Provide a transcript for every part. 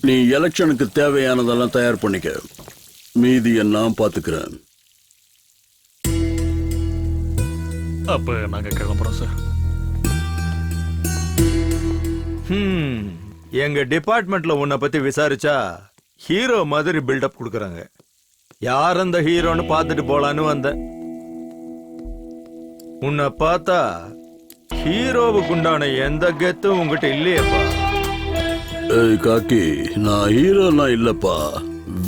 நீ எலெக்ஷனுக்கு தேவையானதெல்லாம் தயார் பண்ணிக்க, மீதியை நான் பாத்துக்கிறேன். அப்ப நாங்க கிளம்புறோம் சார். எங்க டிபார்ட்மெண்ட்ல உன்னை பத்தி விசாரிச்சா ஹீரோ மாதிரி பில்டப் கொடுக்கறாங்க. யார் அந்த ஹீரோன்னு பார்த்துட்டு போலான்னு வந்தேன். உன்னை பார்த்தா ஹீரோவுக்கு உண்டான எந்த கெத்தும் உங்ககிட்ட இல்லையப்பா. ஏய் காக்கி, நான் ஹீரோலாம் இல்லப்பா,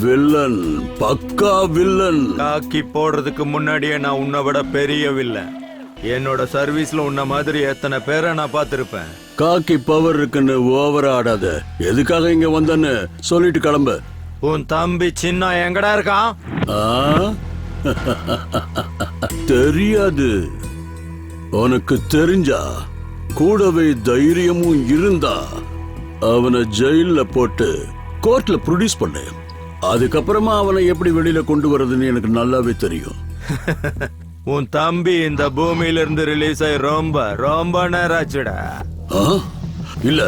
வில்லன், பக்கா வில்லன். காக்கி போடுறதுக்கு முன்னாடியே நான் உன்னை விட பெரிய வில்லன். என்னோட சர்வீஸ்ல உன்ன மாதிரி எத்தனை பேரை நான் பார்த்திருப்பேன். காக்கி பவர் இருக்குன்னு ஓவரா ஆடாத. எதுக்காக இங்க வந்தன்னு சொல்லிட்டு கிளம்பு. உன் தம்பி சின்ன எங்கடா இருக்கான்? தெரியாது. உனக்கு தெரிஞ்சா, கூடவே தைரியமும் இருந்தா அவனை ஜெயில போட்டு கோர்ட்ல ப்ரொடியூஸ் பண்ணு. அதுக்கப்புறமா அவனை எப்படி வெளியில கொண்டு வர்றதுன்னு எனக்கு நல்லாவே தெரியும். உன் தம்பி இந்த பூமியில இருந்து ரிலீஸ் ஆகி ரொம்ப ரொம்ப நேரம் ஆச்சுடா. இல்ல,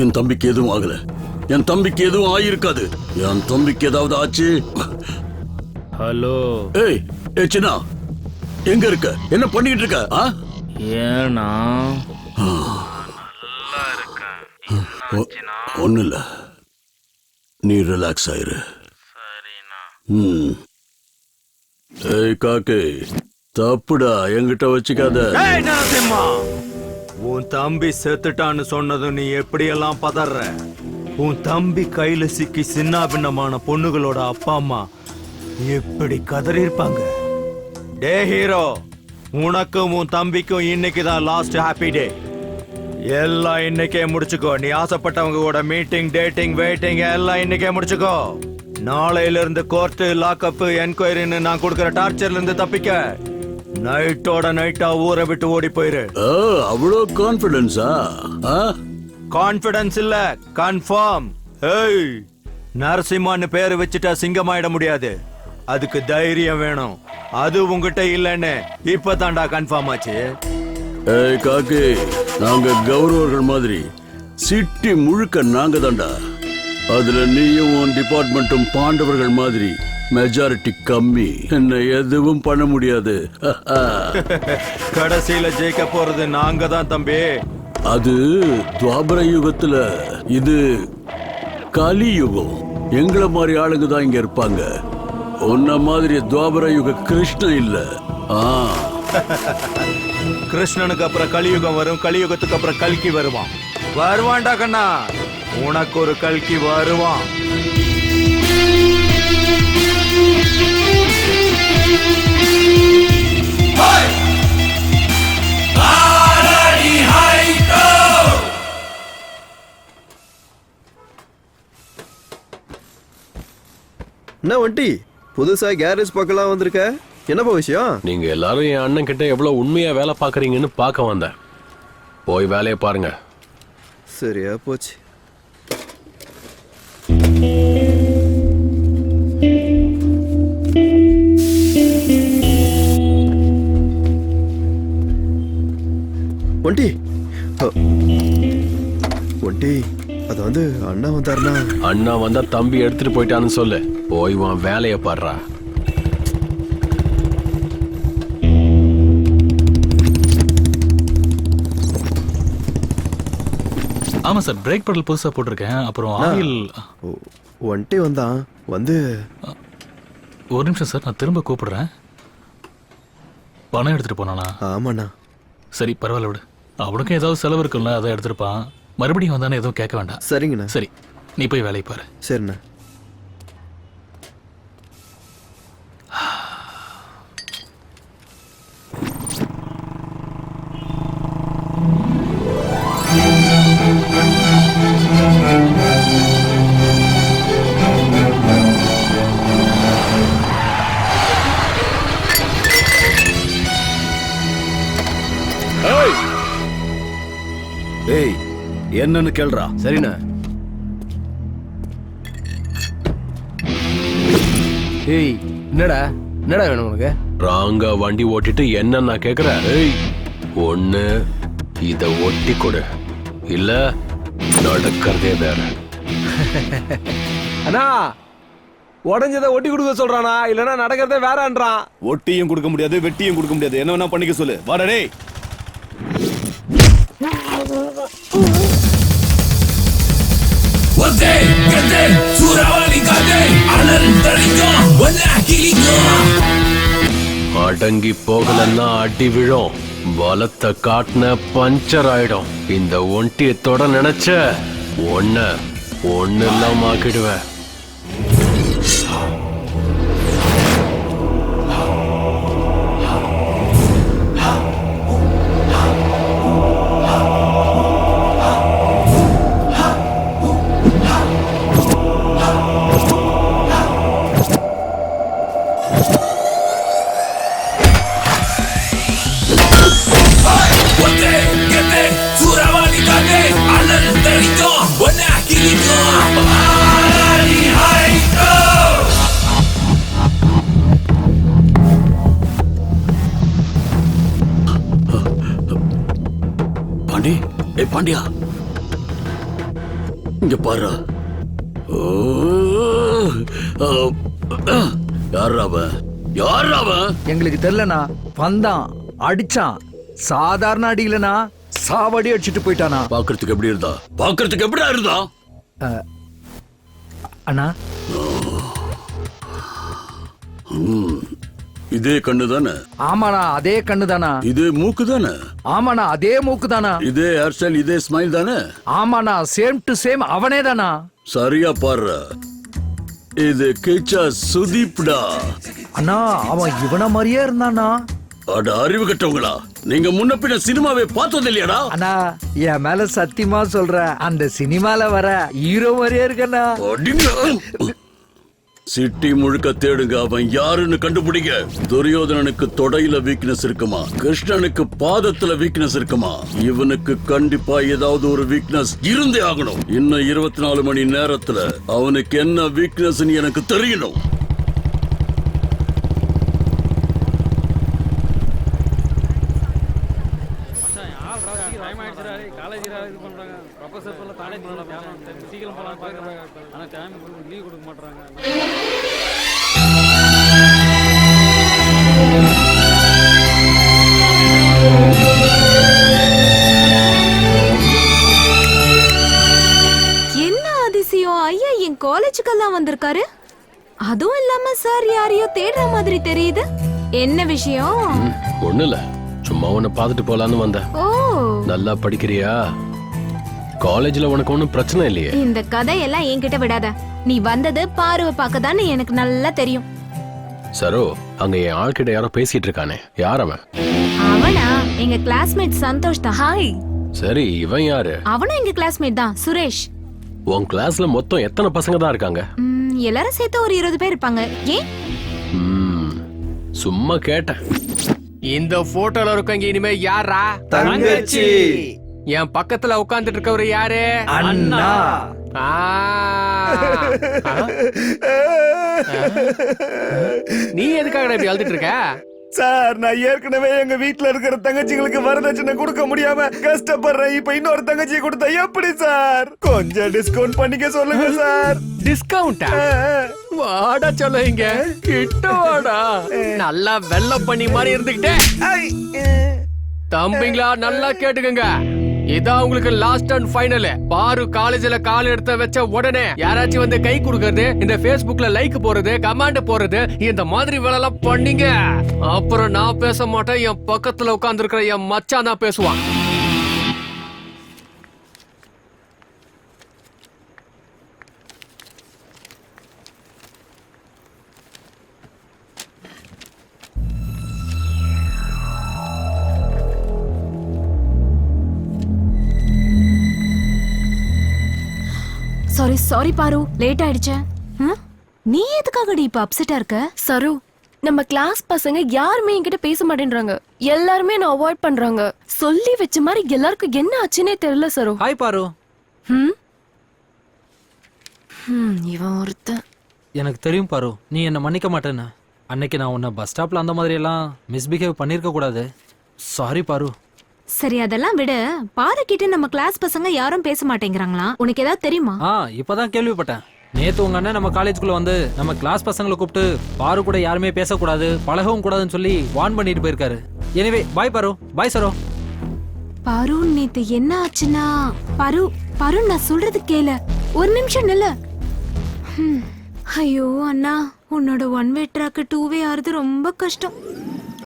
என் தம்பிக்கு எதுவும் ஆகல. என் தம்பிக்கு எதுவும் ஆயிருக்காது. என் தம்பிக்கு ஏதாவது ஆச்சு. ஹலோ. ஏய் சின்னா, எங்க இருக்க? என்ன பண்ணிட்டு இருக்க? ஏன்னா ஒண்ணு இல்ல, நீ ரிலாக்ஸ் ஆயிரு. ஏய் காக்கே, தப்புடா, என்கிட்ட வச்சுக்காத. உன் தம்பி செத்துட்டான்னு சொன்னதும் நீ எப்படியெல்லாம் பதற? உன் தம்பி கையில சிக்கி சின்ன பின்னமான பொண்ணுகளோட அப்பா அம்மா எப்படி கதறி இருப்பாங்க. டே ஹீரோ, உனக்கும் உன் தம்பிக்கும் இன்னைக்குதான் லாஸ்ட் ஹாப்பி டே. எல்லாம் இன்னைக்கே முடிச்சுக்கோ. நீ ஆசைப்பட்டவங்க கூட மீட்டிங், டேட்டிங், வெயிட்டிங் எல்லாம் இன்னைக்கே முடிச்சுக்கோ. நாளையில இருந்து கோர்ட்டு, லாக்அப், என்கொயரின்னு நான் கொடுக்கிற டார்ச்சர்ல இருந்து தப்பிக்க நைட்டோட நைட்டா ஊரை விட்டு ஓடி போயிரு. அவ்வளோ கான்பிடன்ஸா? கான்பிடன்ஸ் இல்ல, கன்ஃபார்ம். ஏய், நரசிம்மான்னு பேரு வச்சுட்டா சிங்கமாயிட முடியாது. அதுக்கு தைரியம் வேணும். அது உங்ககிட்ட இல்லன்னு இப்பதான்டா கன்ஃபார்ம் ஆச்சு. ஏய் காக்கே, நாங்க கௌரவர்கள் மாதிரி சிட்டி முழுக்க நாங்க தான்டா. அதுல நீயும் உன் டிபார்ட்மெண்ட்டும் பாண்டவர்கள் மாதிரி மெஜாரிட்டி கம்மி. என்ன எதுவும் பண்ண முடியாது. கடைசியில ஜெயிக்க போறது நாங்க தான் தம்பி. அது துவாபர யுகத்துல, இது கலி யுகம். எங்களை மாதிரி ஆளுங்க தான் இங்க இருப்பாங்க. உன்ன மாதிரி துவாபர யுக கிருஷ்ணன் இல்ல. கிருஷ்ணனுக்கு அப்புறம் கலியுகம் வரும், கலியுகத்துக்கு அப்புறம் கல்கி வருவான். வருவான்டா கண்ணா, உனக்கு ஒரு கல்கி வருவான். என்ன வண்டி புதுசா கேரேஜ் பக்கலாம் வந்திருக்க? என்னப்பா விஷயம்? நீங்க எல்லாரும் என் அண்ணன் கிட்ட எவ்வளவு உண்மையா வேலை பாக்குறீங்கன்னு பார்க்க வந்தேன். போய் வேலையை பாருங்க. சரியா போச்சு. வண்டி வண்டி அது வந்து அண்ணா வந்தாருன்னா? அண்ணா வந்தா தம்பி எடுத்துட்டு போயிட்டான்னு சொல்லு. போய் உன் வேலையை பாடுறா. ஆமா சார், பிரேக் பெடல் புதுசா போட்டிருக்கேன். அப்புறம் ஆயில். வண்டி வந்தான் வந்து. ஒரு நிமிஷம் சார், நான் திரும்ப கூப்பிடுறேன். பணம் எடுத்துட்டு போனானா? ஆமாண்ணா. சரி பரவாயில்ல விடு. அவனுக்கும் ஏதாவது செலவு இருக்குல்ல, அதை எடுத்துருப்பான். மறுபடியும் வந்தானே எதுவும் கேட்க வேண்டாம். சரிங்கண்ணா. சரி, நீ போய் வேலையை பாரு. சரிண்ணா. ஏய், என்னன்னு கேள்றா. சரிண்ணா. ஏய், என்னடா என்னடா வேணும் உனக்கு? ராங்கா வண்டி ஓட்டிட்டு என்ன நான் கேக்குறேன்? ஒண்ணு இத ஒட்டி கொடு, இல்ல நடக்கிறதே வேற. அண்ணா உடஞ்சதை ஒட்டி கொடுக்க சொல்றானா, இல்லனா நடக்கிறதே வேறன்றான். ஒட்டியும் கொடுக்க முடியாது, வெட்டியும் கொடுக்க முடியாது. என்ன வேணா பண்ணிக்க சொல்லு. வாடா டேய். அடங்கி போகலன்னா அடி விழும். பலத்தை காட்டின பஞ்சர் ஆயிடும். இந்த ஒண்டியை தொட நினைச்ச ஒண்ணு இல்லாம ஆக்கிடுவேன். பாண்டி, ஏய் பாண்டியா, இங்க பாரு. யார் அவன்? எங்களுக்கு தெரியலனா. வந்தான், அடிச்சான். சாதாரண அடி இல்லனா, சாவடி அடிச்சிட்டு போயிட்டானா. பாக்குறதுக்கு எப்படி இருந்தா? பாக்குறதுக்கு எப்படிடா இருந்தா? அண்ணா இதே கண்ணு தானே? ஆமாண்ணா, அதே கண்ணு தானா. இதே மூக்கு தானே? ஆமாண்ணா, அதே மூக்கு தானா. இதே ஹேர் ஸ்டைல், இதே ஸ்மைல் தானே? ஆமாண்ணா, சேம் டு சேம் அவனே தானா. சரியா பாரு, இது கிச்சா சுதீப்டா. அண்ணா அவன் இவன மாதிரியே இருந்தானா. அட அறிவு கட்டவங்களா, நீங்க முன்ன பின்ன சினிமாவே பார்த்தது இல்லையாடா? அண்ணா என் மேல சத்தியமா சொல்ற, அந்த சினிமால வர ஹீரோ மாதிரியே இருக்கண்ணா. சிட்டி முழுக்க தேடுங்க, அவன் யாருன்னு கண்டுபிடிங்க. துரியோதனனுக்கு தொடையில வீக்னஸ் இருக்குமா, கிருஷ்ணனுக்கு பாதத்துல வீக்னஸ் இருக்குமா, இவனுக்கு கண்டிப்பா ஏதாவது ஒரு வீக்னஸ் இருந்தே ஆகணும். இன்னும் 24 மணி நேரத்துல அவனுக்கு என்ன வீக்னஸ் எனக்கு தெரியணும். என்ன அதிசயம் ஐயா, என் காலேஜுக்கெல்லாம் வந்திருக்காரு. அதுவும் இல்லாம சார் யாரையோ தேடுற மாதிரி தெரியுது. என்ன விஷயம்? ஒண்ணு இல்ல, சும்மா உன்னை பார்த்துட்டு போலான்னு வந்தேன். ஓ, நல்லா படிக்கிறியா? காலேஜ்ல உனக்கு ஒண்ணும் பிரச்சனை இல்லையே? இந்த கதையெல்லாம் என்கிட்ட விடாத. நீ வந்தது பார்வை பார்க்கதான்னு எனக்கு நல்லா தெரியும். சரோ, அங்க என் ஆள்கிட்ட யாரோ பேசிட்டு இருக்கானே, யார் அவன்? அவனா எங்க கிளாஸ்மேட் சந்தோஷ் தான். ஹாய். சரி, இவன் யாரு? அவனும் எங்க கிளாஸ்மேட் தான், சுரேஷ். உன் கிளாஸ்ல மொத்தம் எத்தனை பசங்க தான் இருக்காங்க? எல்லாரும் சேர்த்து ஒரு 20 பேர் இருப்பாங்க. ஏன்? சும்மா கேட்டேன். இந்த போட்டோல இருக்கவங்க இனிமே யாரா? தங்கச்சி. என் பக்கத்துல உட்கார்ந்துட்டு இருக்கவர் யாரு? அண்ணா. நீ எதுக்காக இப்படி அழுதுட்டு இருக்க? சார், நான் ஏற்கனவே எங்க வீட்ல இருக்கிற தங்கச்சிகளுக்கு வரதட்சணை கொடுக்க முடியாம கஷ்டப்படுறேன். இப்ப இன்னொரு தங்கச்சி கொடுத்தா எப்படி சார்? கொஞ்சம் டிஸ்கவுண்ட் பண்ணிக்க சொல்லுங்க சார். டிஸ்கவுண்டா? வாடா சொல்லுங்க, கிட்ட வாடா. நல்லா வெள்ளம் பண்ணி மாதிரி இருந்துகிட்டே. தம்பிங்களா நல்லா கேட்டுக்கங்க, இதான் உங்களுக்கு லாஸ்ட் அண்ட் ஃபைனல். பாரு காலேஜ்ல கால் எடுத்து வச்ச உடனே யாராச்சும் வந்து கை கொடுக்கறது, இந்த Facebookல லைக் போறது, கமெண்ட் போறது, இந்த மாதிரி வேலை எல்லாம் பண்ணீங்க, அப்புறம் நான் பேச மாட்டேன். என் பக்கத்துல உட்கார்ந்து இருக்கிற என் மச்சான் தான் பேசுவான். சாரி பாரு, லேட் ஆயிடுச்சு. நீ எதுக்காகடி இப்ப அப்செட்டா இருக்க? சரு, நம்ம கிளாஸ் பசங்க யாருமே என்கிட்ட பேச மாட்டேன்றாங்க. எல்லாருமே நான் அவாய்ட் பண்றாங்க. சொல்லி வச்ச மாதிரி எல்லாருக்கும் என்ன ஆச்சுன்னே தெரியல சரு. ஹாய் பாரு. இவன் ஒருத்தன். எனக்கு தெரியும் பாரு, நீ என்ன மன்னிக்க மாட்டேன்னு. அன்னைக்கு நான் உன்னை பஸ் ஸ்டாப்ல அந்த மாதிரி எல்லாம் மிஸ்பிஹேவ் பண்ணிருக்க கூடாது. சாரி பாரு. சரி அதெல்லாம் விட பாரு கிட்ட நம்ம கிளாஸ் பசங்க யாரும் பேச மாட்டேங்கிறாங்களா? உனக்கு ஏதாவது தெரியுமா? இப்பதான் கேள்விப்பட்டேன். நேத்து உங்க அண்ணன் நம்ம காலேஜுக்குள்ள வந்து நம்ம கிளாஸ் பசங்களை கூப்பிட்டு பாரு கூட யாருமே பேசக்கூடாது பழகவும் கூடாதுன்னு சொல்லி வார்ன் பண்ணிட்டு போயிருக்காரு. எனிவே பாய் பாரு. பாய் சரோ. பாரு நேத்து என்ன ஆச்சுன்னா பாரு நான் சொல்றது கேளு. ஒரு நிமிஷம் நில்லு. ஐயோ அண்ணா, உன்னோட ஒன் வே ட்ராக் 2 வே ஆறுது ரொம்ப கஷ்டம்.